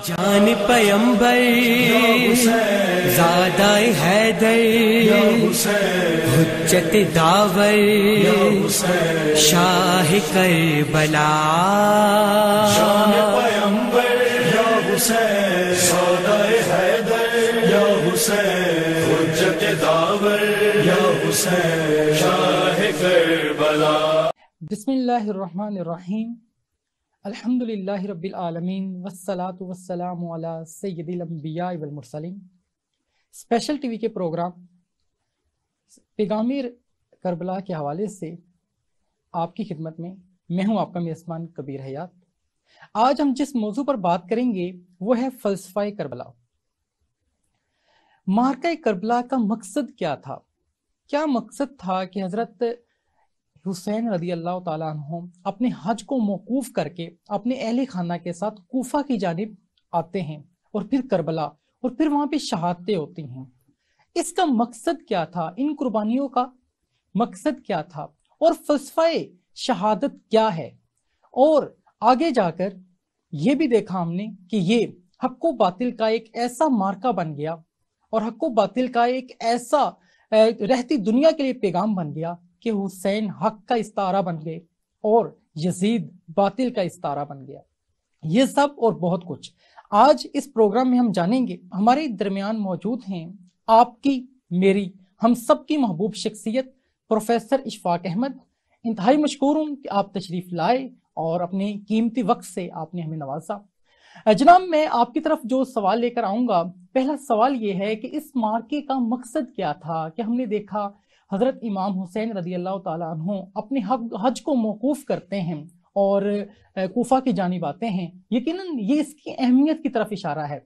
جان پیمبر زادہ حیدر حجت داور شاہ کربلا جان پیمبر یا حسین زادہ حیدر یا حسین حجت داور یا حسین شاہ کربلا۔ بسم اللہ الرحمن الرحیم، الحمدللہ رب العالمین والصلاة والسلام علی سید الانبیاء والمرسلین۔ اسپیشل ٹی وی کے پروگرام پیغام کربلا کے حوالے سے آپ کی خدمت میں ہوں آپ کا میزبان کبیر حیات۔ آج ہم جس موضوع پر بات کریں گے وہ ہے فلسفہ کربلا۔ معرکہ کربلا کا مقصد کیا تھا؟ کیا مقصد تھا کہ حضرت حسین رضی اللہ تعالیٰ عنہ اپنے حج کو موقوف کر کے اپنے اہل خانہ کے ساتھ کوفہ کی جانب آتے ہیں اور پھر کربلا اور پھر وہاں پہ شہادتیں ہوتی ہیں؟ اس کا مقصد کیا تھا؟ ان قربانیوں کا مقصد کیا تھا؟ اور فلسفہ شہادت کیا ہے؟ اور آگے جا کر یہ بھی دیکھا ہم نے کہ یہ حق و باطل کا ایک ایسا مارکہ بن گیا اور حق و باطل کا ایک ایسا رہتی دنیا کے لیے پیغام بن گیا کہ حسین حق کا استعارہ بن گئے اور یزید باطل کا استعارہ بن گیا۔ یہ سب اور بہت کچھ آج اس پروگرام میں ہم جانیں گے۔ ہمارے درمیان موجود ہیں آپ کی، میری، ہم سب کی محبوب شخصیت پروفیسر اشفاق احمد۔ انتہائی مشکور ہوں کہ آپ تشریف لائے اور اپنے قیمتی وقت سے آپ نے ہمیں نوازا۔ جناب، میں آپ کی طرف جو سوال لے کر آؤں گا، پہلا سوال یہ ہے کہ اس مارکے کا مقصد کیا تھا؟ کہ ہم نے دیکھا حضرت امام حسین رضی اللہ تعالیٰ عنہ اپنے حج کو موقوف کرتے ہیں اور کوفہ کی جانب آتے ہیں۔ یقیناً یہ اس کی اہمیت کی طرف اشارہ ہے،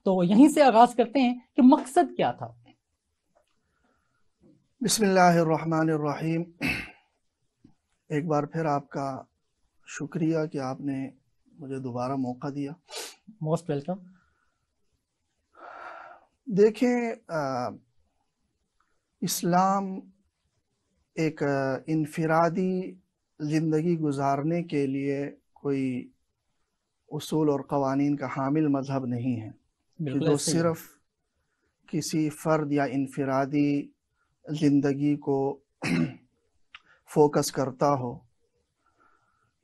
تو یہیں سے آغاز کرتے ہیں کہ مقصد کیا تھا؟ بسم اللہ الرحمن الرحیم۔ ایک بار پھر آپ کا شکریہ کہ آپ نے مجھے دوبارہ موقع دیا۔ Most welcome. دیکھیں، اسلام ایک انفرادی زندگی گزارنے کے لیے کوئی اصول اور قوانین کا حامل مذہب نہیں ہے کہ جو صرف کسی فرد یا انفرادی زندگی کو فوکس کرتا ہو،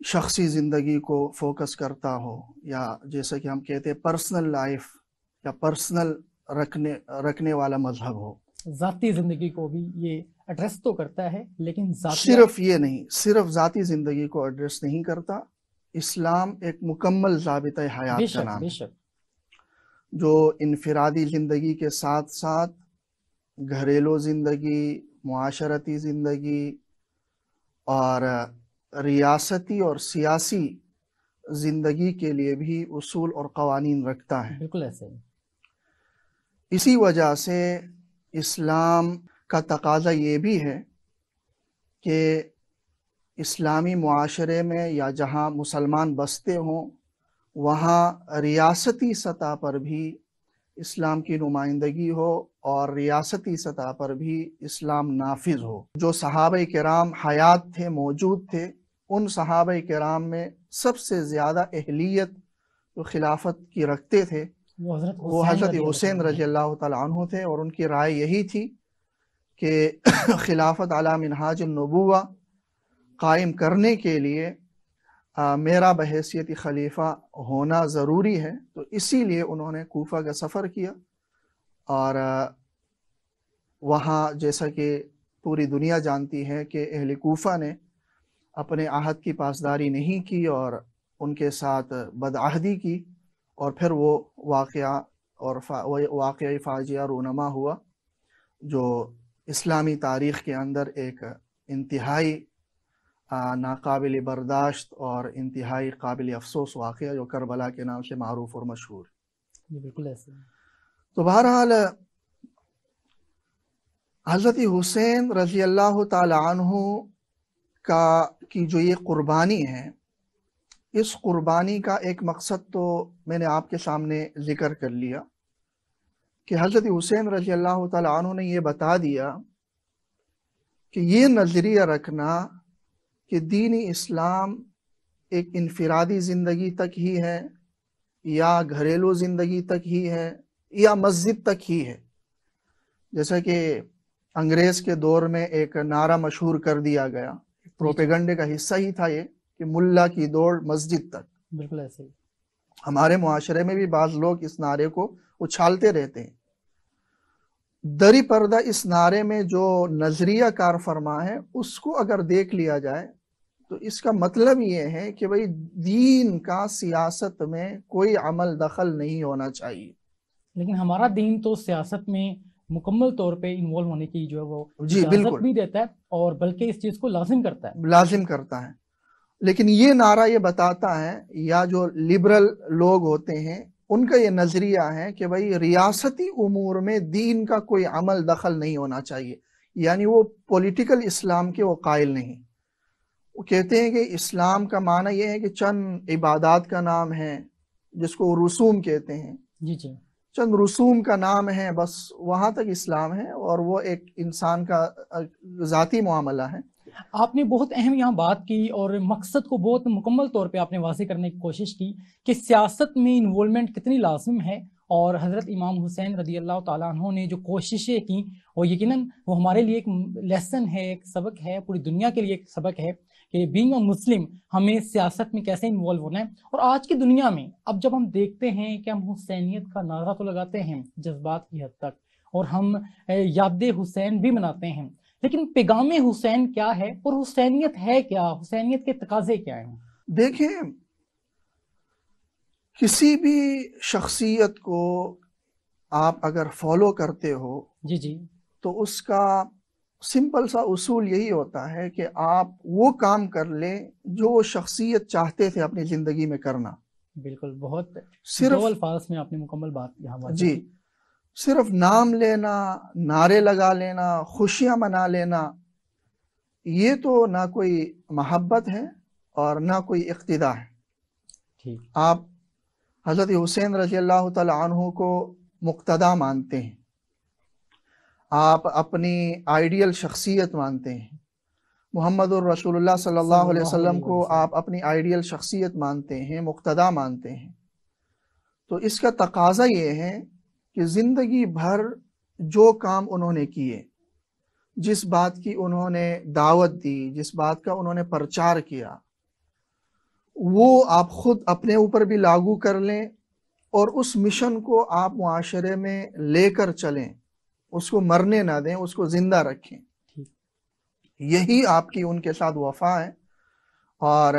شخصی زندگی کو فوکس کرتا ہو، یا جیسے کہ ہم کہتے ہیں پرسنل لائف یا پرسنل رکھنے والا مذہب ہو۔ ذاتی زندگی کو بھی یہ ایڈریس تو کرتا ہے، لیکن صرف یہ نہیں، صرف ذاتی زندگی کو ایڈریس نہیں کرتا۔ اسلام ایک مکمل ضابطۂ حیات کا نام ہے جو انفرادی زندگی کے ساتھ ساتھ گھریلو زندگی، معاشرتی زندگی اور ریاستی اور سیاسی زندگی کے لیے بھی اصول اور قوانین رکھتا ہے۔ بالکل ایسے ہی۔ اسی وجہ سے اسلام کا تقاضا یہ بھی ہے کہ اسلامی معاشرے میں یا جہاں مسلمان بستے ہوں وہاں ریاستی سطح پر بھی اسلام کی نمائندگی ہو اور ریاستی سطح پر بھی اسلام نافذ ہو۔ جو صحابہ کرام حیات تھے، موجود تھے، ان صحابہ کرام میں سب سے زیادہ اہلیت جو خلافت کی رکھتے تھے وہ حضرت حسین رضی اللہ تعالیٰ عنہ تھے، اور ان کی رائے یہی تھی کہ خلافت علی منہاج النبوہ قائم کرنے کے لیے میرا بحیثیت خلیفہ ہونا ضروری ہے۔ تو اسی لیے انہوں نے کوفہ کا سفر کیا، اور وہاں جیسا کہ پوری دنیا جانتی ہے کہ اہل کوفہ نے اپنے عہد کی پاسداری نہیں کی اور ان کے ساتھ بدعہدی کی، اور پھر وہ واقعہ فاجعہ رونما ہوا جو اسلامی تاریخ کے اندر ایک انتہائی ناقابل برداشت اور انتہائی قابل افسوس واقعہ جو کربلا کے نام سے معروف اور مشہور۔ بالکل ایسے۔ تو بہرحال حضرت حسین رضی اللہ تعالی عنہ کی جو یہ قربانی ہے، اس قربانی کا ایک مقصد تو میں نے آپ کے سامنے ذکر کر لیا کہ حضرت حسین رضی اللہ تعالیٰ عنہ نے یہ بتا دیا کہ یہ نظریہ رکھنا کہ دین اسلام ایک انفرادی زندگی تک ہی ہے، یا گھریلو زندگی تک ہی ہے یا مسجد تک ہی ہے. جیسا کہ انگریز کے دور میں ایک نعرہ مشہور کر دیا گیا، پروپیگنڈے کا حصہ ہی تھا یہ کہ ملا کی دوڑ مسجد تک. بالکل ایسے ہی. ہمارے معاشرے میں بھی بعض لوگ اس نعرے کو اچھالتے رہتے ہیں. دری پردہ اس نعرے میں جو نظریہ کار فرما ہے اس کو اگر دیکھ لیا جائے تو اس کا مطلب یہ ہے کہ بھئی دین کا سیاست میں کوئی عمل دخل نہیں ہونا چاہیے. لیکن ہمارا دین تو سیاست میں مکمل طور پہ انوالو ہونے کی جو ہے وہ جی اجازت بھی دیتا ہے اور بلکہ اس چیز کو لازم کرتا ہے. لازم کرتا ہے. لیکن یہ نعرہ یہ بتاتا ہے، یا جو لبرل لوگ ہوتے ہیں ان کا یہ نظریہ ہے کہ بھئی ریاستی امور میں دین کا کوئی عمل دخل نہیں ہونا چاہیے. یعنی وہ پولیٹیکل اسلام کے وہ قائل نہیں. وہ کہتے ہیں کہ اسلام کا معنی یہ ہے کہ چند عبادات کا نام ہے جس کو رسوم کہتے ہیں. جی جی. چند رسوم کا نام ہے، بس وہاں تک اسلام ہے، اور وہ ایک انسان کا ذاتی معاملہ ہے. آپ نے بہت اہم یہاں بات کی اور مقصد کو بہت مکمل طور پہ آپ نے واضح کرنے کی کوشش کی کہ سیاست میں انوالومنٹ کتنی لازم ہے. اور حضرت امام حسین رضی اللہ تعالیٰ عنہ نے جو کوششیں کی وہ یقیناً وہ ہمارے لیے ایک لیسن ہے، ایک سبق ہے، پوری دنیا کے لیے ایک سبق ہے کہ بینگ اے مسلم ہمیں سیاست میں کیسے انوالو ہونا ہے. اور آج کی دنیا میں اب جب ہم دیکھتے ہیں کہ ہم حسینیت کا نعرہ تو لگاتے ہیں جذبات کی حد تک، اور ہم یاد حسین بھی مناتے ہیں، لیکن پیغام حسین کیا ہے اور حسینیت ہے کیا؟ حسینیت کے تقاضے کیا ہیں؟ دیکھیں، کسی بھی شخصیت کو آپ اگر فالو کرتے ہو جی جی تو اس کا سمپل سا اصول یہی ہوتا ہے کہ آپ وہ کام کر لیں جو وہ شخصیت چاہتے تھے اپنی زندگی میں کرنا. بالکل، بہت صرف دو الفاظ میں آپ نے مکمل بات یہاں جی، صرف نام لینا، نعرے لگا لینا، خوشیاں منا لینا، یہ تو نہ کوئی محبت ہے اور نہ کوئی اقتداء ہے. ٹھیک. آپ حضرت حسین رضی اللہ تعالی عنہ کو مقتدا مانتے ہیں، آپ اپنی آئیڈیل شخصیت مانتے ہیں، محمد الرسول اللہ صلی اللہ علیہ وسلم کو آپ اپنی آئیڈیل شخصیت مانتے ہیں، مقتدا مانتے ہیں. تو اس کا تقاضا یہ ہے کہ زندگی بھر جو کام انہوں نے کیے، جس بات کی انہوں نے دعوت دی، جس بات کا انہوں نے پرچار کیا، وہ آپ خود اپنے اوپر بھی لاگو کر لیں اور اس مشن کو آپ معاشرے میں لے کر چلیں، اس کو مرنے نہ دیں، اس کو زندہ رکھیں. یہی آپ کی ان کے ساتھ وفا ہے اور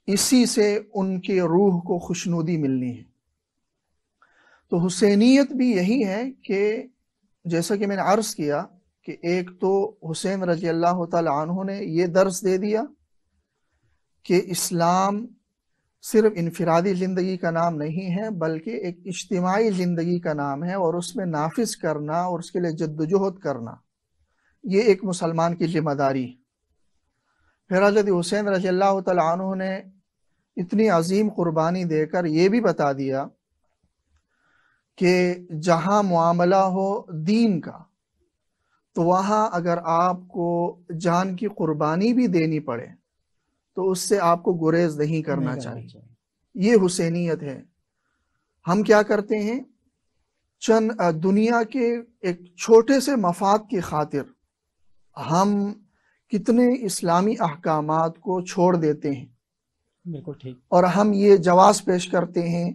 اسی سے ان کی روح کو خوشنودی ملنی ہے. تو حسینیت بھی یہی ہے کہ جیسا کہ میں نے عرض کیا کہ ایک تو حسین رضی اللہ تعالی عنہ نے یہ درس دے دیا کہ اسلام صرف انفرادی زندگی کا نام نہیں ہے بلکہ ایک اجتماعی زندگی کا نام ہے، اور اس میں نافذ کرنا اور اس کے لیے جدوجہد کرنا یہ ایک مسلمان کی ذمہ داری ہے. پھر حضرت حسین رضی اللہ تعالی عنہ نے اتنی عظیم قربانی دے کر یہ بھی بتا دیا کہ جہاں معاملہ ہو دین کا تو وہاں اگر آپ کو جان کی قربانی بھی دینی پڑے تو اس سے آپ کو گریز نہیں کرنا چاہیے. یہ حسینیت ہے. ہم کیا کرتے ہیں، چند دنیا کے ایک چھوٹے سے مفاد کی خاطر ہم کتنے اسلامی احکامات کو چھوڑ دیتے ہیں. بالکل ٹھیک. اور ہم یہ جواز پیش کرتے ہیں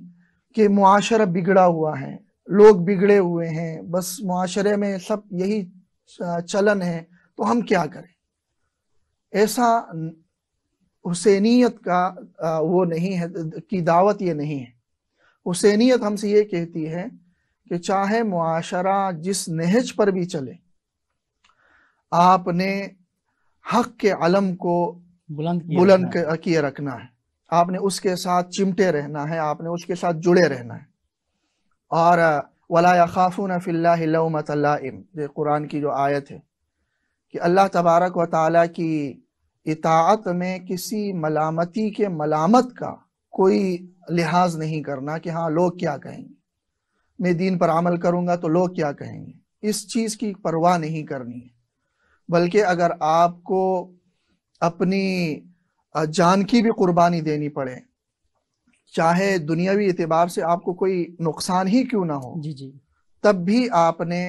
کہ معاشرہ بگڑا ہوا ہے، لوگ بگڑے ہوئے ہیں، بس معاشرے میں سب یہی چلن ہے تو ہم کیا کریں. ایسا حسینیت کا وہ نہیں ہے، کی دعوت یہ نہیں ہے. حسینیت ہم سے یہ کہتی ہے کہ چاہے معاشرہ جس نہج پر بھی چلے، آپ نے حق کے علم کو بلند کیے رکھنا ہے، آپ نے اس کے ساتھ چمٹے رہنا ہے، آپ نے اس کے ساتھ جڑے رہنا ہے. اور وَلَا يَخَافُونَ فِي اللَّهِ لَوْمَةَ لَائِمٍ، یہ قرآن کی جو آیت ہے کہ اللہ تبارک و تعالیٰ کی اطاعت میں کسی ملامتی کے ملامت کا کوئی لحاظ نہیں کرنا کہ ہاں لوگ کیا کہیں گے، میں دین پر عمل کروں گا تو لوگ کیا کہیں گے، اس چیز کی پرواہ نہیں کرنی ہے. بلکہ اگر آپ کو اپنی جان کی بھی قربانی دینی پڑے، چاہے دنیاوی اعتبار سے آپ کو کوئی نقصان ہی کیوں نہ ہو، جی جی تب بھی آپ نے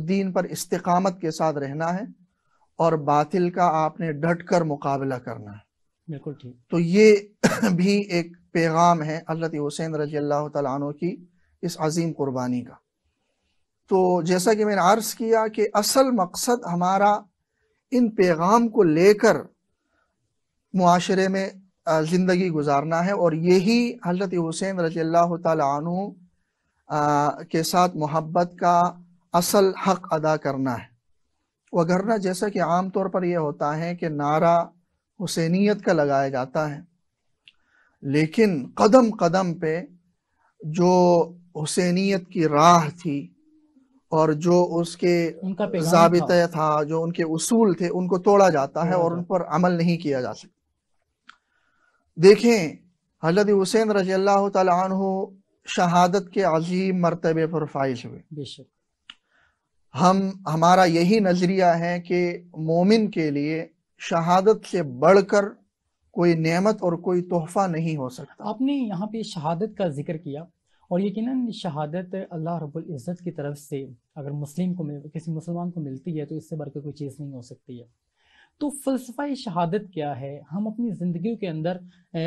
دین پر استقامت کے ساتھ رہنا ہے اور باطل کا آپ نے ڈٹ کر مقابلہ کرنا ہے۔ بالکل ٹھیک۔ تو یہ بھی ایک پیغام ہے حضرت حسین رضی اللہ تعالیٰ عنہ کی اس عظیم قربانی کا۔ تو جیسا کہ میں نے عرض کیا کہ اصل مقصد ہمارا ان پیغام کو لے کر معاشرے میں زندگی گزارنا ہے، اور یہی حضرت حسین رضی اللہ تعالیٰ عنہ کے ساتھ محبت کا اصل حق ادا کرنا ہے۔ وگرنہ جیسا کہ عام طور پر یہ ہوتا ہے کہ نعرہ حسینیت کا لگایا جاتا ہے، لیکن قدم قدم پہ جو حسینیت کی راہ تھی اور جو اس کے ان کا پیغام ضابطہ تھا، جو ان کے اصول تھے، ان کو توڑا جاتا ہے اور ان پر عمل نہیں کیا جا سکتا۔ دیکھیں حضرت حسین رضی اللہ تعالی عنہ شہادت کے عظیم مرتبے پر فائز ہوئے۔ بے شک ہمارا یہی نظریہ ہے کہ مومن کے لیے شہادت سے بڑھ کر کوئی نعمت اور کوئی تحفہ نہیں ہو سکتا۔ آپ نے یہاں پہ شہادت کا ذکر کیا، اور یقیناً شہادت اللہ رب العزت کی طرف سے اگر کسی مسلمان کو ملتی ہے تو اس سے بڑھ کے کوئی چیز نہیں ہو سکتی ہے۔ تو فلسفہ شہادت کیا ہے؟ ہم اپنی زندگیوں کے اندر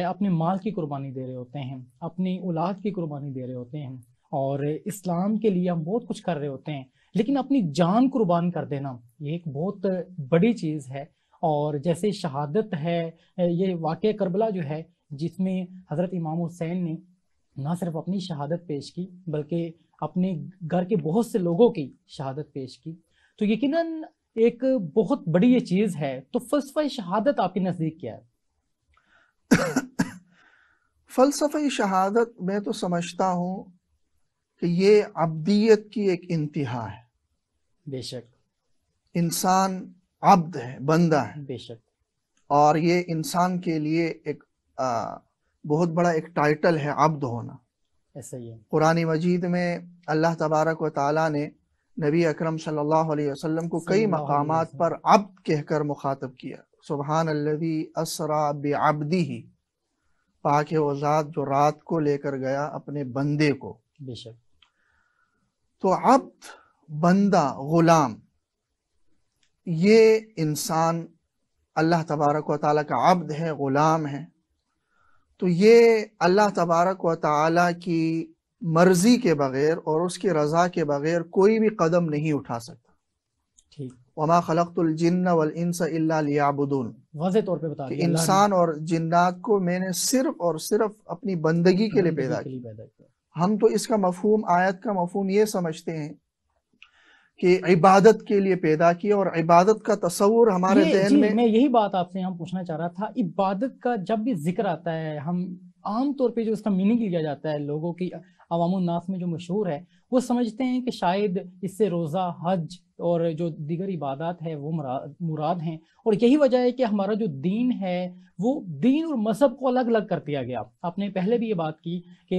اپنے مال کی قربانی دے رہے ہوتے ہیں، اپنی اولاد کی قربانی دے رہے ہوتے ہیں، اور اسلام کے لیے ہم بہت کچھ کر رہے ہوتے ہیں، لیکن اپنی جان قربان کر دینا یہ ایک بہت بڑی چیز ہے۔ اور جیسے شہادت ہے، یہ واقعہ کربلا جو ہے جس میں حضرت امام حسین نے نہ صرف اپنی شہادت پیش کی بلکہ اپنے گھر کے بہت سے لوگوں کی شہادت پیش کی، تو یقیناً ایک بہت بڑی یہ چیز ہے۔ تو فلسفہ شہادت آپ کے نزدیک کیا ہے؟ فلسفہ شہادت میں تو سمجھتا ہوں کہ یہ عبدیت کی ایک انتہا ہے۔ بے شک انسان عبد ہے، بندہ ہے، بے شک، اور اور یہ انسان کے لیے ایک بہت بڑا ایک ٹائٹل ہے عبد ہونا۔ ایسا ہی ہے۔ قرآن مجید میں اللہ تبارک و تعالیٰ نے نبی اکرم صلی اللہ علیہ وسلم کو کئی مقامات پر عبد کہہ کر مخاطب کیا۔ سبحان الذی اسریٰ بعبدہ، پاک ہے وہ ذات جو رات کو لے کر گیا اپنے بندے کو۔ بے شک، تو عبد، بندہ، غلام، یہ انسان اللہ تبارک و تعالیٰ کا عبد ہے، غلام ہے۔ تو یہ اللہ تبارک و تعالیٰ کی مرضی کے بغیر اور اس کی رضا کے بغیر کوئی بھی قدم نہیں اٹھا سکتا۔ ٹھیک، وما خلقت الجن والانس الا لیعبدون، واضح طور پہ بتا کہ دیا اللہ نے انسان اور جنات کو میں نے صرف اور صرف اپنی بندگی کے لیے پیدا کے کیا۔ لیے پیدا کیا۔ ہم تو اس کا مفہوم، آیت کا مفہوم یہ سمجھتے ہیں کہ عبادت کے لیے پیدا کیا، اور عبادت کا تصور ہمارے ذہن میں میں یہی بات آپ سے یہاں پوچھنا چاہ رہا تھا۔ عبادت کا جب بھی ذکر آتا ہے، ہم عام طور پہ جو اس کا میننگ لیا جاتا ہے لوگوں کی عوام الناس میں جو مشہور ہے، وہ سمجھتے ہیں کہ شاید اس سے روزہ، حج اور جو دیگر عبادات ہے وہ مراد ہیں، اور یہی وجہ ہے کہ ہمارا جو دین ہے وہ دین اور مذہب کو الگ الگ کر دیا گیا۔ آپ نے پہلے بھی یہ بات کی کہ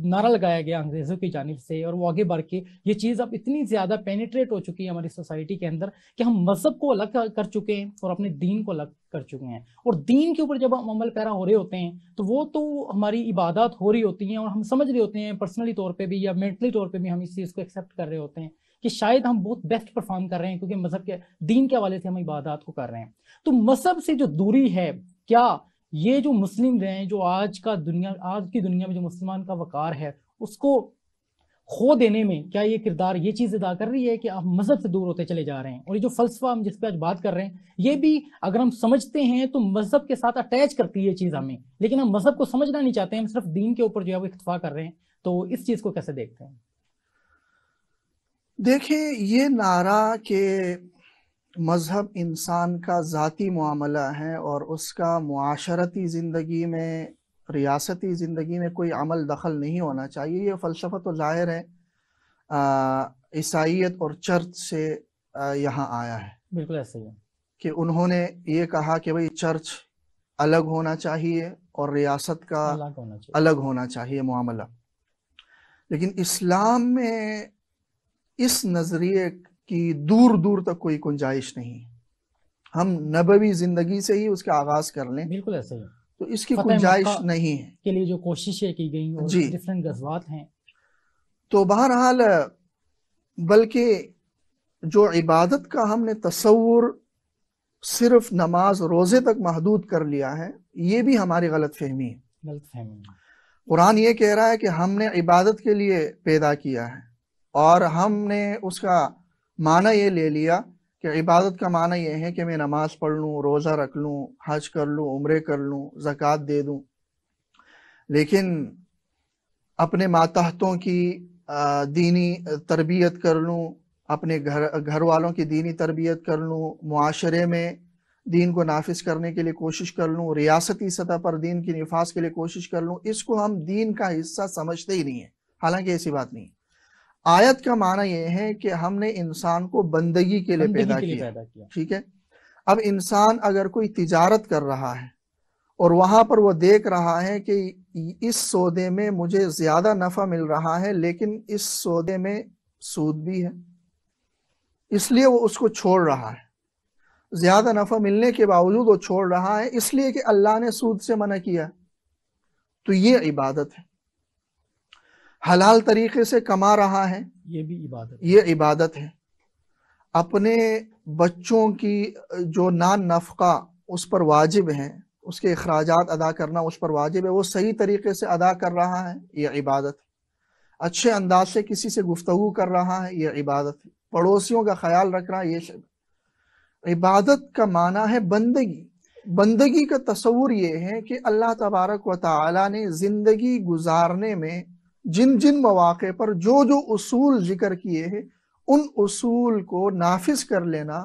نعرہ لگایا گیا انگریزوں کی جانب سے، اور وہ آگے بڑھ کے یہ چیز اب اتنی زیادہ پینیٹریٹ ہو چکی ہے ہماری سوسائٹی کے اندر کہ ہم مذہب کو الگ کر چکے ہیں اور اپنے دین کو الگ کر چکے ہیں، اور دین کے اوپر جب ہم عمل پیرا ہو رہے ہوتے ہیں تو وہ تو ہماری عبادات ہو رہی ہوتی ہیں، اور ہم سمجھ رہے ہوتے ہیں پرسنلی طور پہ بھی یا مینٹلی طور پہ بھی ہم اس چیز کو ایکسیپٹ کر رہے ہوتے ہیں کہ شاید ہم بہت بیسٹ پرفارم کر رہے ہیں کیونکہ مذہب کے دین کے حوالے سے ہم عبادات کو کر رہے ہیں۔ تو مذہب سے جو دوری ہے، کیا یہ جو مسلم ہیں، جو آج کی دنیا میں جو مسلمان کا وقار ہے اس کو کھو دینے میں کیا یہ کردار، یہ چیز ادا کر رہی ہے کہ آپ مذہب سے دور ہوتے چلے جا رہے ہیں؟ اور یہ جو فلسفہ ہم جس پہ آج بات کر رہے ہیں، یہ بھی اگر ہم سمجھتے ہیں تو مذہب کے ساتھ اٹیچ کرتی ہے یہ چیز ہمیں، لیکن ہم مذہب کو سمجھنا نہیں چاہتے ہیں، ہم صرف دین کے اوپر جو ہے وہ اکتفا کر رہے ہیں۔ تو اس چیز کو کیسے دیکھتے ہیں؟ دیکھیں، یہ نعرہ کہ مذہب انسان کا ذاتی معاملہ ہے اور اس کا معاشرتی زندگی میں، ریاستی زندگی میں کوئی عمل دخل نہیں ہونا چاہیے، یہ فلسفہ تو ظاہر ہے عیسائیت اور چرچ سے یہاں آیا ہے۔ بالکل ایسا ہی ہے کہ انہوں نے یہ کہا کہ بھئی چرچ الگ ہونا چاہیے اور ریاست کا الگ ہونا چاہیے معاملہ، لیکن اسلام میں اس نظریے کی دور دور تک کوئی گنجائش نہیں۔ ہم نبوی زندگی سے ہی اس کا آغاز کر لیں بالکل ایسا ہی ہے۔ تو اس کی فتح گنجائش مکہ نہیں ہے کے لیے جو کوششیں کی گئیں اور جی۔ ڈفرینٹ غزوات ہیں، تو بہرحال بلکہ جو عبادت کا ہم نے تصور صرف نماز روزے تک محدود کر لیا ہے، یہ بھی ہماری غلط فہمی ہے۔ غلط فہمی ہے۔ قرآن یہ کہہ رہا ہے کہ ہم نے عبادت کے لیے پیدا کیا ہے، اور ہم نے اس کا معنی یہ لے لیا کہ عبادت کا معنی یہ ہے کہ میں نماز پڑھ لوں، روزہ رکھ لوں، حج کر لوں، عمرے کر لوں، زکوٰۃ دے دوں، لیکن اپنے ماتحتوں کی دینی تربیت کر لوں، اپنے گھر والوں کی دینی تربیت کر لوں، معاشرے میں دین کو نافذ کرنے کے لیے کوشش کر لوں، ریاستی سطح پر دین کی نفاذ کے لیے کوشش کر لوں، اس کو ہم دین کا حصہ سمجھتے ہی نہیں ہیں، حالانکہ ایسی بات نہیں ہے۔ آیت کا معنی یہ ہے کہ ہم نے انسان کو بندگی کے لیے پیدا کیا، ٹھیک ہے۔ اب انسان اگر کوئی تجارت کر رہا ہے اور وہاں پر وہ دیکھ رہا ہے کہ اس سودے میں مجھے زیادہ نفع مل رہا ہے لیکن اس سودے میں سود بھی ہے، اس لیے وہ اس کو چھوڑ رہا ہے، زیادہ نفع ملنے کے باوجود وہ چھوڑ رہا ہے اس لیے کہ اللہ نے سود سے منع کیا، تو یہ عبادت ہے۔ حلال طریقے سے کما رہا ہے، یہ بھی عبادت، یہ عبادت ہے۔ اپنے بچوں کی جو نان نفقہ اس پر واجب ہیں، اس کے اخراجات ادا کرنا اس پر واجب ہے، وہ صحیح طریقے سے ادا کر رہا ہے، یہ عبادت ہے۔ اچھے انداز سے کسی سے گفتگو کر رہا ہے، یہ عبادت ہے۔ پڑوسیوں کا خیال رکھ رہا ہے، یہ عبادت کا معنی ہے بندگی۔ بندگی کا تصور یہ ہے کہ اللہ تبارک و تعالی نے زندگی گزارنے میں جن جن مواقع پر جو جو اصول ذکر کیے ہیں ان اصول کو نافذ کر لینا،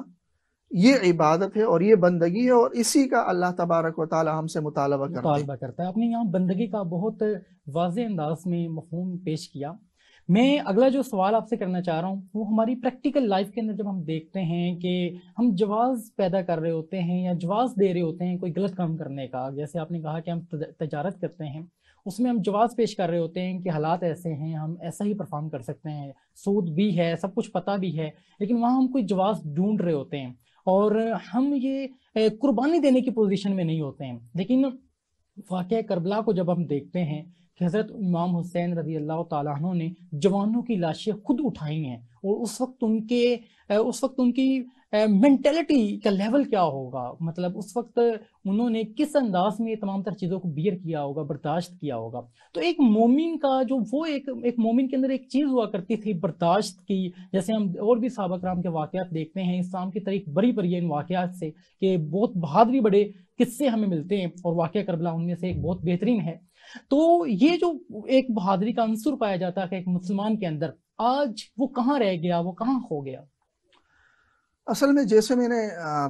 یہ عبادت ہے اور یہ بندگی ہے، اور اسی کا اللہ تبارک و تعالی ہم سے مطالبہ کرتا ہے۔ آپ نے یہاں بندگی کا بہت واضح انداز میں مفہوم پیش کیا۔ میں اگلا جو سوال آپ سے کرنا چاہ رہا ہوں وہ ہماری پریکٹیکل لائف کے اندر جب ہم دیکھتے ہیں کہ ہم جواز پیدا کر رہے ہوتے ہیں یا جواز دے رہے ہوتے ہیں کوئی غلط کام کرنے کا، جیسے آپ نے کہا کہ ہم تجارت کرتے ہیں، اس میں ہم جواز پیش کر رہے ہوتے ہیں کہ حالات ایسے ہیں، ہم ایسا ہی پرفارم کر سکتے ہیں، سود بھی ہے، سب کچھ پتہ بھی ہے، لیکن وہاں ہم کوئی جواز ڈھونڈ رہے ہوتے ہیں اور ہم یہ قربانی دینے کی پوزیشن میں نہیں ہوتے ہیں۔ لیکن واقعہ کربلا کو جب ہم دیکھتے ہیں کہ حضرت امام حسین رضی اللہ تعالیٰ عنہ نے جوانوں کی لاشیں خود اٹھائی ہیں، اور اس وقت ان کی مینٹلٹی کا لیول کیا ہوگا، مطلب اس وقت انہوں نے کس انداز میں تمام تر چیزوں کو بیئر کیا ہوگا، برداشت کیا ہوگا۔ تو ایک مومن کا جو وہ ایک مومن کے اندر ایک چیز ہوا کرتی تھی برداشت کی، جیسے ہم اور بھی صحابہ کرام کے واقعات دیکھتے ہیں، اسلام کی تاریخ بری پڑی ہے ان واقعات سے کہ بہت بہادری بڑے قصے ہمیں ملتے ہیں، اور واقعہ کربلا ان میں سے ایک بہت بہترین ہے۔ تو یہ جو ایک بہادری کا عنصر پایا جاتا ہے ایک مسلمان کے اندر، آج وہ کہاں رہ گیا، وہ کہاں کھو گیا؟ اصل میں جیسے میں نے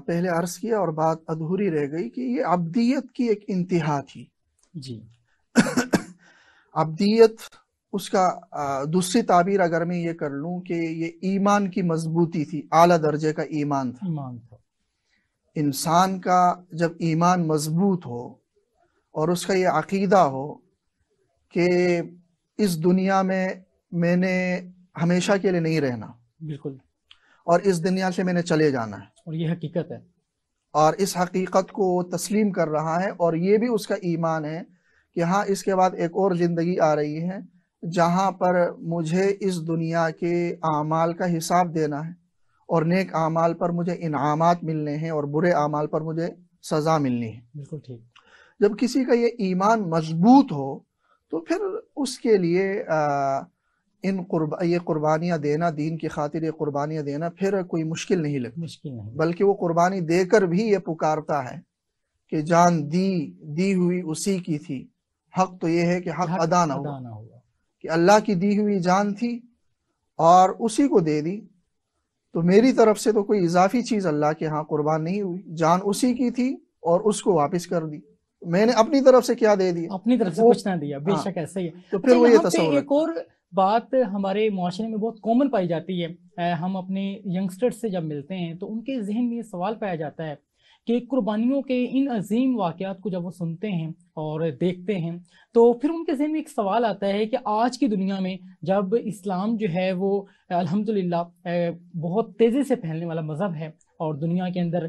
پہلے عرض کیا اور بات ادھوری رہ گئی کہ یہ عبدیت کی ایک انتہا تھی۔ جی، عبدیت، اس کا دوسری تعبیر اگر میں یہ کر لوں کہ یہ ایمان کی مضبوطی تھی، اعلیٰ درجے کا ایمان تھا۔ انسان کا جب ایمان مضبوط ہو اور اس کا یہ عقیدہ ہو کہ اس دنیا میں نے ہمیشہ کے لیے نہیں رہنا، بالکل، اور اس دنیا سے میں نے چلے جانا ہے، اور یہ حقیقت ہے، اور اس حقیقت کو وہ تسلیم کر رہا ہے، اور یہ بھی اس کا ایمان ہے کہ ہاں اس کے بعد ایک اور زندگی آ رہی ہے جہاں پر مجھے اس دنیا کے اعمال کا حساب دینا ہے، اور نیک اعمال پر مجھے انعامات ملنے ہیں اور برے اعمال پر مجھے سزا ملنی ہے۔ بالکل ٹھیک۔ جب کسی کا یہ ایمان مضبوط ہو تو پھر اس کے لیے یہ قربانیاں دینا، دین کی خاطر یہ قربانیاں دینا پھر کوئی مشکل نہیں لگتی، بلکہ وہ قربانی دے کر بھی یہ پکارتا ہے کہ جان دی ہوئی اسی کی تھی، حق تو یہ ہے کہ حق ادا نہ ہوا، کہ اللہ کی دی ہوئی جان تھی اور اسی کو دے دی، تو میری طرف سے تو کوئی اضافی چیز اللہ کے ہاں قربان نہیں ہوئی، جان اسی کی تھی اور اس کو واپس کر دی، میں نے اپنی طرف سے کیا دے دیا، اپنی طرف سے کچھ نہ دیا، بے شک ایسا ہی ہے۔ تو پھر وہ یہ تصور ہے۔ ایک اور بات ہمارے معاشرے میں بہت کامن پائی جاتی ہے، ہم اپنے ینگسٹر سے جب ملتے ہیں تو ان کے ذہن میں یہ سوال پایا جاتا ہے کہ قربانیوں کے ان عظیم واقعات کو جب وہ سنتے ہیں اور دیکھتے ہیں تو پھر ان کے ذہن میں ایک سوال آتا ہے کہ آج کی دنیا میں جب اسلام جو ہے وہ الحمدللہ بہت تیزی سے پھیلنے والا مذہب ہے اور دنیا کے اندر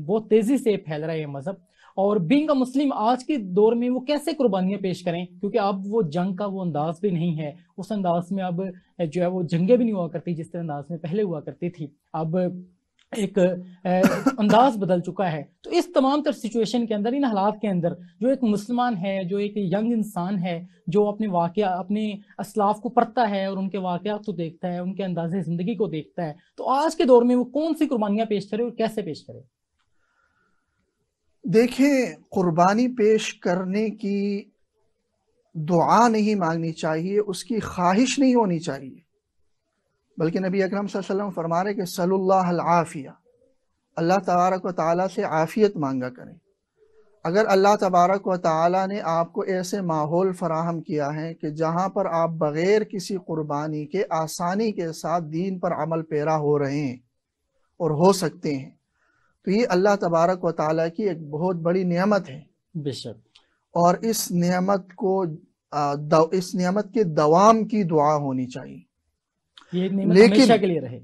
بہت تیزی سے پھیل رہا ہے یہ مذہب، اور بینگ اے مسلم آج کے دور میں وہ کیسے قربانیاں پیش کریں، کیونکہ اب وہ جنگ کا وہ انداز بھی نہیں ہے، اس انداز میں اب جو ہے وہ جنگیں بھی نہیں ہوا کرتی جس طرح انداز میں پہلے ہوا کرتی تھی، اب ایک انداز بدل چکا ہے۔ تو اس تمام تر سچویشن کے اندر، ان حالات کے اندر، جو ایک مسلمان ہے، جو ایک ینگ انسان ہے، جو اپنے اپنے اسلاف کو پڑھتا ہے اور ان کے واقعات کو دیکھتا ہے، ان کے انداز زندگی کو دیکھتا ہے، تو آج کے دور میں وہ کون سی قربانیاں پیش کرے اور کیسے پیش کرے؟ دیکھیں، قربانی پیش کرنے کی دعا نہیں مانگنی چاہیے، اس کی خواہش نہیں ہونی چاہیے، بلکہ نبی اکرم صلی اللہ علیہ وسلم فرما رہے کہ صلی اللہ العافیہ، اللہ تبارک و تعالیٰ سے عافیت مانگا کریں۔ اگر اللہ تبارک و تعالیٰ نے آپ کو ایسے ماحول فراہم کیا ہے کہ جہاں پر آپ بغیر کسی قربانی کے آسانی کے ساتھ دین پر عمل پیرا ہو رہے ہیں اور ہو سکتے ہیں، تو یہ اللہ تبارک و تعالیٰ کی ایک بہت بڑی نعمت ہے۔ بے شک۔ اور اس نعمت کے دوام کی دعا ہونی چاہیے، یہ نعمت ہمیشہ کے لیے رہے۔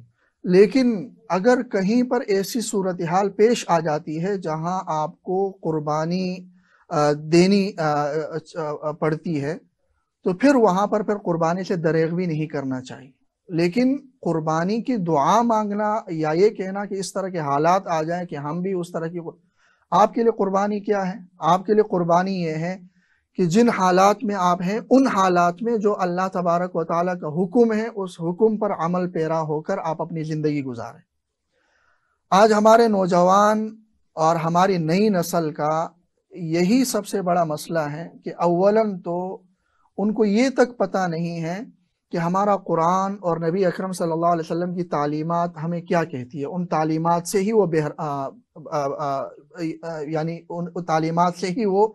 لیکن اگر کہیں پر ایسی صورتحال پیش آ جاتی ہے جہاں آپ کو قربانی دینی پڑتی ہے، تو پھر وہاں پر قربانی سے دریغ بھی نہیں کرنا چاہیے۔ لیکن قربانی کی دعا مانگنا یا یہ کہنا کہ اس طرح کے حالات آ جائیں کہ ہم بھی اس طرح کی، آپ کے لیے قربانی کیا ہے؟ آپ کے لیے قربانی یہ ہے کہ جن حالات میں آپ ہیں، ان حالات میں جو اللہ تبارک و تعالیٰ کا حکم ہے، اس حکم پر عمل پیرا ہو کر آپ اپنی زندگی گزاریں۔ آج ہمارے نوجوان اور ہماری نئی نسل کا یہی سب سے بڑا مسئلہ ہے کہ اولاً تو ان کو یہ تک پتہ نہیں ہے کہ ہمارا قرآن اور نبی اکرم صلی اللہ علیہ وسلم کی تعلیمات ہمیں کیا کہتی ہے۔ ان تعلیمات سے ہی وہ ان تعلیمات سے ہی وہ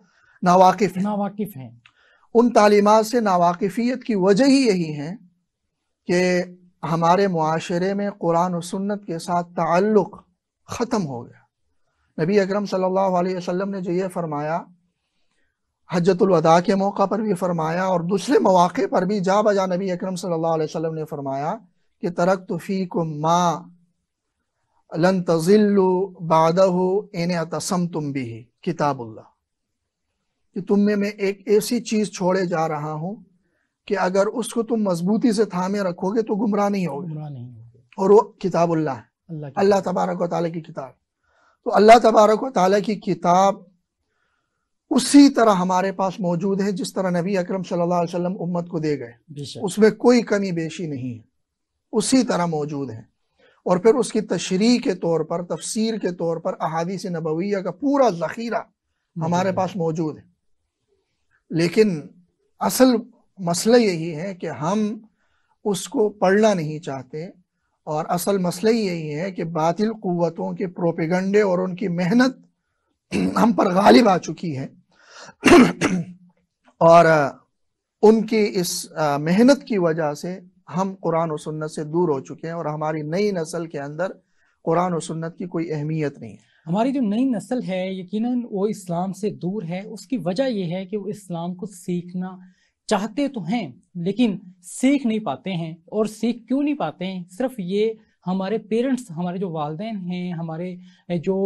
ناواقف ہیں۔ ان تعلیمات سے ناواقفیت کی وجہ ہی یہی ہے کہ ہمارے معاشرے میں قرآن و سنت کے ساتھ تعلق ختم ہو گیا۔ نبی اکرم صلی اللہ علیہ وسلم نے جو یہ فرمایا، حجۃ الوداع کے موقع پر بھی فرمایا اور دوسرے مواقع پر بھی جا بجا نبی اکرم صلی اللہ علیہ وسلم نے فرمایا کہ ترکت فیکم ما لن تضلوا بعدہ ان اعتصمتم بہ کتاب اللہ، کہ تم میں ایک ایسی چیز چھوڑے جا رہا ہوں کہ اگر اس کو تم مضبوطی سے تھامے رکھو گے تو گمراہ نہیں ہوگے، اور وہ کتاب اللہ ہے، اللہ تبارک و تعالیٰ کی کتاب۔ تو اللہ تبارک و تعالیٰ کی کتاب اسی طرح ہمارے پاس موجود ہے جس طرح نبی اکرم صلی اللہ علیہ وسلم امت کو دے گئے، اس میں کوئی کمی بیشی نہیں ہے، اسی طرح موجود ہے۔ اور پھر اس کی تشریح کے طور پر، تفسیر کے طور پر احادیث نبویہ کا پورا ذخیرہ ہمارے پاس موجود ہے۔ لیکن اصل مسئلہ یہی ہے کہ ہم اس کو پڑھنا نہیں چاہتے، اور اصل مسئلہ یہی ہے کہ باطل قوتوں کے پروپیگنڈے اور ان کی محنت ہم پر غالب آ چکی ہے، اور ان کی اس محنت کی وجہ سے ہم قرآن و سنت سے دور ہو چکے ہیں، اور ہماری نئی نسل کے اندر قرآن و سنت کی کوئی اہمیت نہیں ہے۔ ہماری جو نئی نسل ہے یقیناً وہ اسلام سے دور ہے۔ اس کی وجہ یہ ہے کہ وہ اسلام کو سیکھنا چاہتے تو ہیں لیکن سیکھ نہیں پاتے ہیں۔ اور سیکھ کیوں نہیں پاتے ہیں؟ صرف یہ ہمارے پیرنٹس، ہمارے جو والدین ہیں، ہمارے جو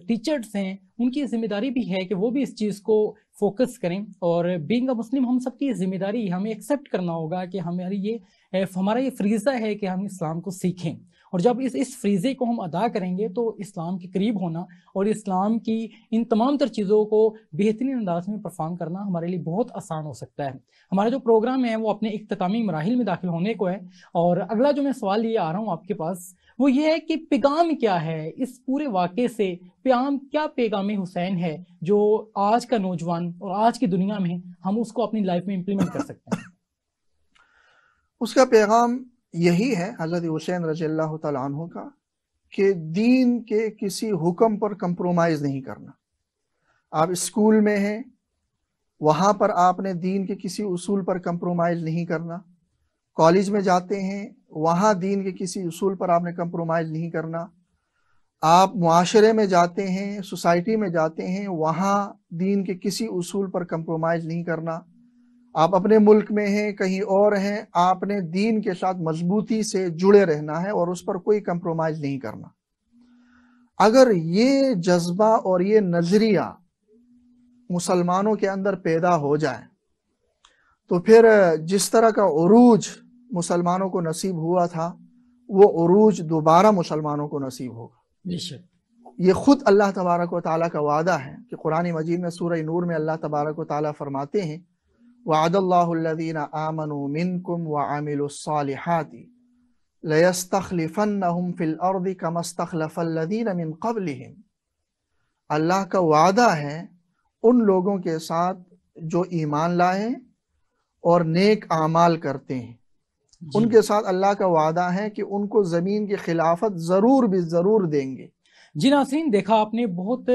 ٹیچرز ہیں، ان کی ذمہ داری بھی ہے کہ وہ بھی اس چیز کو فوکس کریں۔ اور بینگ اے مسلم ہم سب کی ذمہ داری، ہمیں ایکسیپٹ کرنا ہوگا کہ ہمارا یہ فریضہ ہے کہ ہم اسلام کو سیکھیں، اور جب اس فریضے کو ہم ادا کریں گے تو اسلام کے قریب ہونا اور اسلام کی ان تمام تر چیزوں کو بہترین انداز میں پرفارم کرنا ہمارے لیے بہت آسان ہو سکتا ہے۔ ہمارا جو پروگرام ہے وہ اپنے اختتامی مراحل میں داخل ہونے کو ہے، اور اگلا جو میں سوال لیے آ رہا ہوں آپ کے پاس وہ یہ ہے کہ پیغام کیا ہے اس پورے واقعے سے؟ کیا پیغام حسین ہے جو آج کا نوجوان اور آج کی دنیا میں ہم اس کو اپنی لائف میں امپلیمنٹ کر سکتے ہیں؟ اس کا پیغام یہی ہے حضرت حسین رضی اللہ تعالیٰ عنہ کا، کہ دین کے کسی حکم پر کمپرومائز نہیں کرنا۔ آپ اسکول میں ہیں، وہاں پر آپ نے دین کے کسی اصول پر کمپرومائز نہیں کرنا۔ کالج میں جاتے ہیں، وہاں دین کے کسی اصول پر آپ نے کمپرومائز نہیں کرنا۔ آپ معاشرے میں جاتے ہیں، سوسائٹی میں جاتے ہیں، وہاں دین کے کسی اصول پر کمپرومائز نہیں کرنا۔ آپ اپنے ملک میں ہیں، کہیں اور ہیں، آپ نے دین کے ساتھ مضبوطی سے جڑے رہنا ہے اور اس پر کوئی کمپرومائز نہیں کرنا۔ اگر یہ جذبہ اور یہ نظریہ مسلمانوں کے اندر پیدا ہو جائیں تو پھر جس طرح کا عروج مسلمانوں کو نصیب ہوا تھا وہ عروج دوبارہ مسلمانوں کو نصیب ہوگا۔ بے شک یہ خود اللہ تبارک و تعالیٰ کا وعدہ ہے کہ قرآن مجید میں سورہ نور میں اللہ تبارک و تعالیٰ فرماتے ہیں وعد اللہ الذین آمنوا منکم وعملوا الصالحات لیستخلفنہم فی الارض کما استخلف الذین من قبلہم۔ اللہ کا وعدہ ہے ان لوگوں کے ساتھ جو ایمان لائے اور نیک اعمال کرتے ہیں، ان کے ساتھ اللہ کا وعدہ ہے کہ ان کو زمین کی خلافت ضرور بھی ضرور دیں گے۔ جی ناظرین، دیکھا آپ نے بہت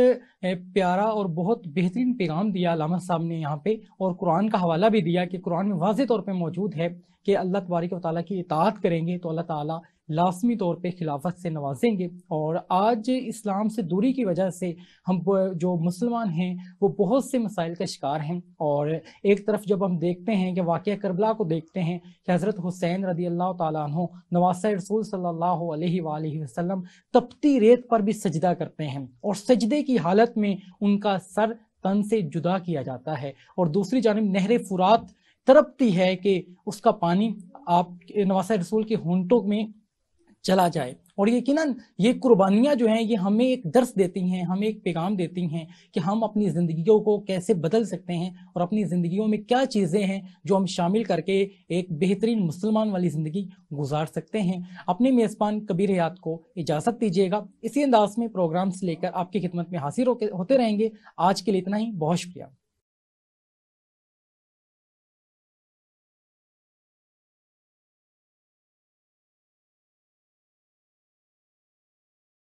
پیارا اور بہت بہترین پیغام دیا علامہ صاحب نے یہاں پہ، اور قرآن کا حوالہ بھی دیا کہ قرآن میں واضح طور پہ موجود ہے کہ اللہ تبارک و تعالیٰ کی اطاعت کریں گے تو اللہ تعالیٰ لازمی طور پہ خلافت سے نوازیں گے۔ اور آج اسلام سے دوری کی وجہ سے ہم جو مسلمان ہیں وہ بہت سے مسائل کا شکار ہیں، اور ایک طرف جب ہم دیکھتے ہیں کہ واقعہ کربلا کو دیکھتے ہیں کہ حضرت حسین رضی اللہ تعالیٰ عنہ نواسہ رسول صلی اللہ علیہ وآلہ وسلم تپتی ریت پر بھی سجدہ کرتے ہیں، اور سجدے کی حالت میں ان کا سر تن سے جدا کیا جاتا ہے، اور دوسری جانب نہر فرات تڑپتی ہے کہ اس کا پانی آپ نواسہ رسول کے ہونٹوں میں چلا جائے۔ اور یقیناً یہ قربانیاں جو ہیں یہ ہمیں ایک درس دیتی ہیں، ہمیں ایک پیغام دیتی ہیں کہ ہم اپنی زندگیوں کو کیسے بدل سکتے ہیں، اور اپنی زندگیوں میں کیا چیزیں ہیں جو ہم شامل کر کے ایک بہترین مسلمان والی زندگی گزار سکتے ہیں۔ اپنے میزبان کبیر حیات کو اجازت دیجیے گا، اسی انداز میں پروگرامز لے کر آپ کی خدمت میں حاضر ہوتے رہیں گے۔ آج کے لیے اتنا ہی، بہت شکریہ۔